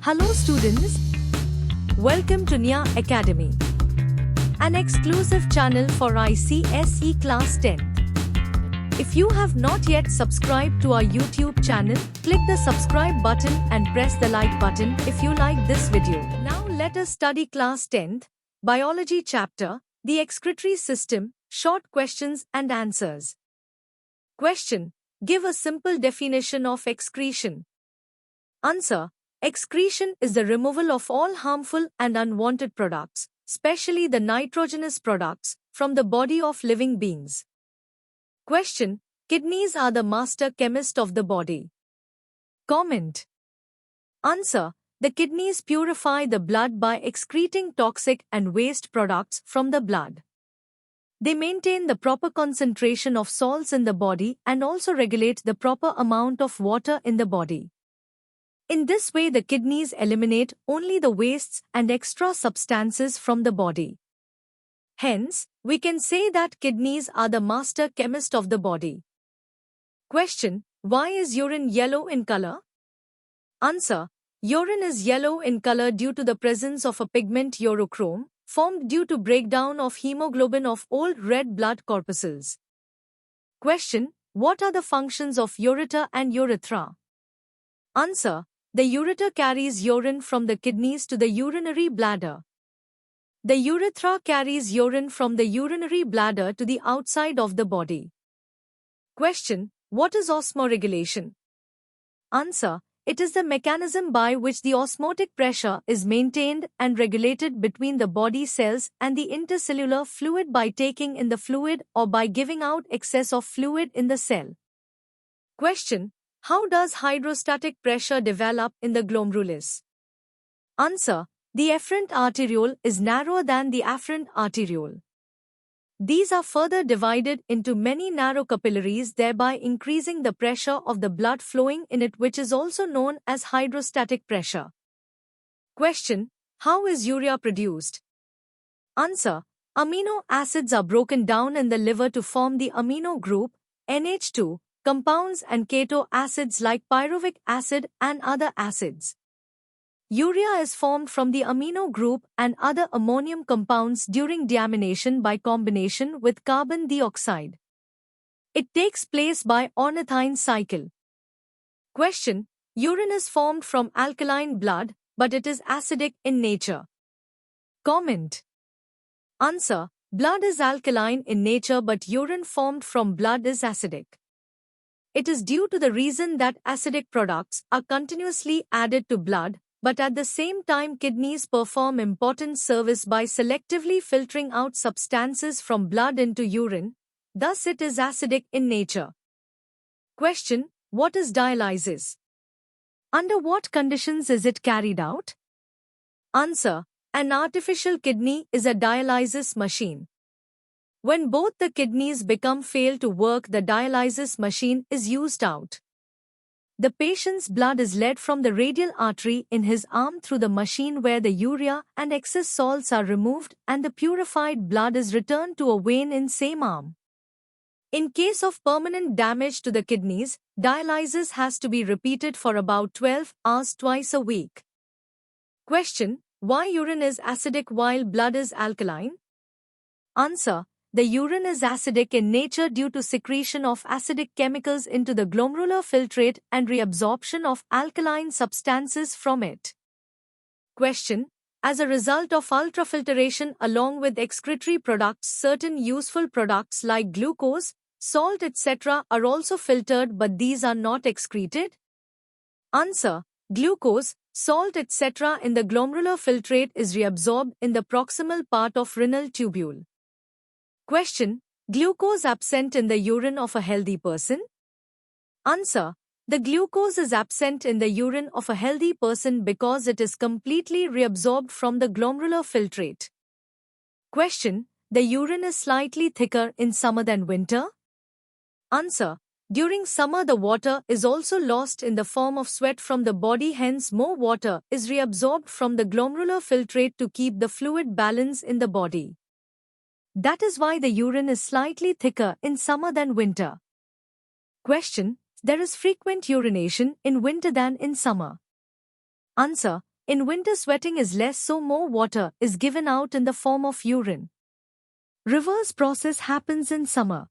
Hello students, welcome to Nia Academy, an exclusive channel for ICSE Class 10. If you have not yet subscribed to our YouTube channel, click the subscribe button and press the like button if you like this video. Now let us study Class 10th, Biology chapter, the excretory system, short questions and answers. Question: give a simple definition of excretion. Answer: excretion is the removal of all harmful and unwanted products, especially the nitrogenous products, from the body of living beings. Question: kidneys are the master chemist of the body. Comment. Answer: the kidneys purify the blood by excreting toxic and waste products from the blood. They maintain the proper concentration of salts in the body and also regulate the proper amount of water in the body. In this way, the kidneys eliminate only the wastes and extra substances from the body. Hence, we can say that kidneys are the master chemist of the body. Question: why is urine yellow in color? Answer: urine is yellow in color due to the presence of a pigment urochrome, formed due to breakdown of hemoglobin of old red blood corpuscles. Question: what are the functions of ureter and urethra? Answer: the ureter carries urine from the kidneys to the urinary bladder. The urethra carries urine from the urinary bladder to the outside of the body. Question: what is osmoregulation? Answer: it is the mechanism by which the osmotic pressure is maintained and regulated between the body cells and the intercellular fluid by taking in the fluid or by giving out excess of fluid in the cell. Question: how does hydrostatic pressure develop in the glomerulus? Answer: the efferent arteriole is narrower than the afferent arteriole. These are further divided into many narrow capillaries, thereby increasing the pressure of the blood flowing in it, which is also known as hydrostatic pressure. Question: how is urea produced? Answer: amino acids are broken down in the liver to form the amino group, NH2, compounds and keto acids like pyruvic acid and other acids. Urea is formed from the amino group and other ammonium compounds during deamination by combination with carbon dioxide. It takes place by ornithine cycle. Question: urine is formed from alkaline blood, but it is acidic in nature. Comment. Answer: blood is alkaline in nature, but urine formed from blood is acidic. It is due to the reason that acidic products are continuously added to blood, but at the same time kidneys perform important service by selectively filtering out substances from blood into urine, thus it is acidic in nature. Question: what is dialysis? Under what conditions is it carried out? Answer: an artificial kidney is a dialysis machine. When both the kidneys fail to work, the dialysis machine is used out. The patient's blood is led from the radial artery in his arm through the machine, where the urea and excess salts are removed and the purified blood is returned to a vein in same arm. In case of permanent damage to the kidneys, dialysis has to be repeated for about 12 hours twice a week. Question: why urine is acidic while blood is alkaline? Answer: the urine is acidic in nature due to secretion of acidic chemicals into the glomerular filtrate and reabsorption of alkaline substances from it. Question: as a result of ultrafiltration along with excretory products, certain useful products like glucose, salt, etc. are also filtered, but these are not excreted? Answer: glucose, salt, etc. in the glomerular filtrate is reabsorbed in the proximal part of renal tubule. Question: glucose absent in the urine of a healthy person? Answer: the glucose is absent in the urine of a healthy person because it is completely reabsorbed from the glomerular filtrate. Question: the urine is slightly thicker in summer than winter? Answer: during summer the water is also lost in the form of sweat from the body, hence more water is reabsorbed from the glomerular filtrate to keep the fluid balance in the body. That is why the urine is slightly thicker in summer than winter. Question: there is frequent urination in winter than in summer. Answer: In winter, sweating is less, so more water is given out in the form of urine. Reverse process happens in summer.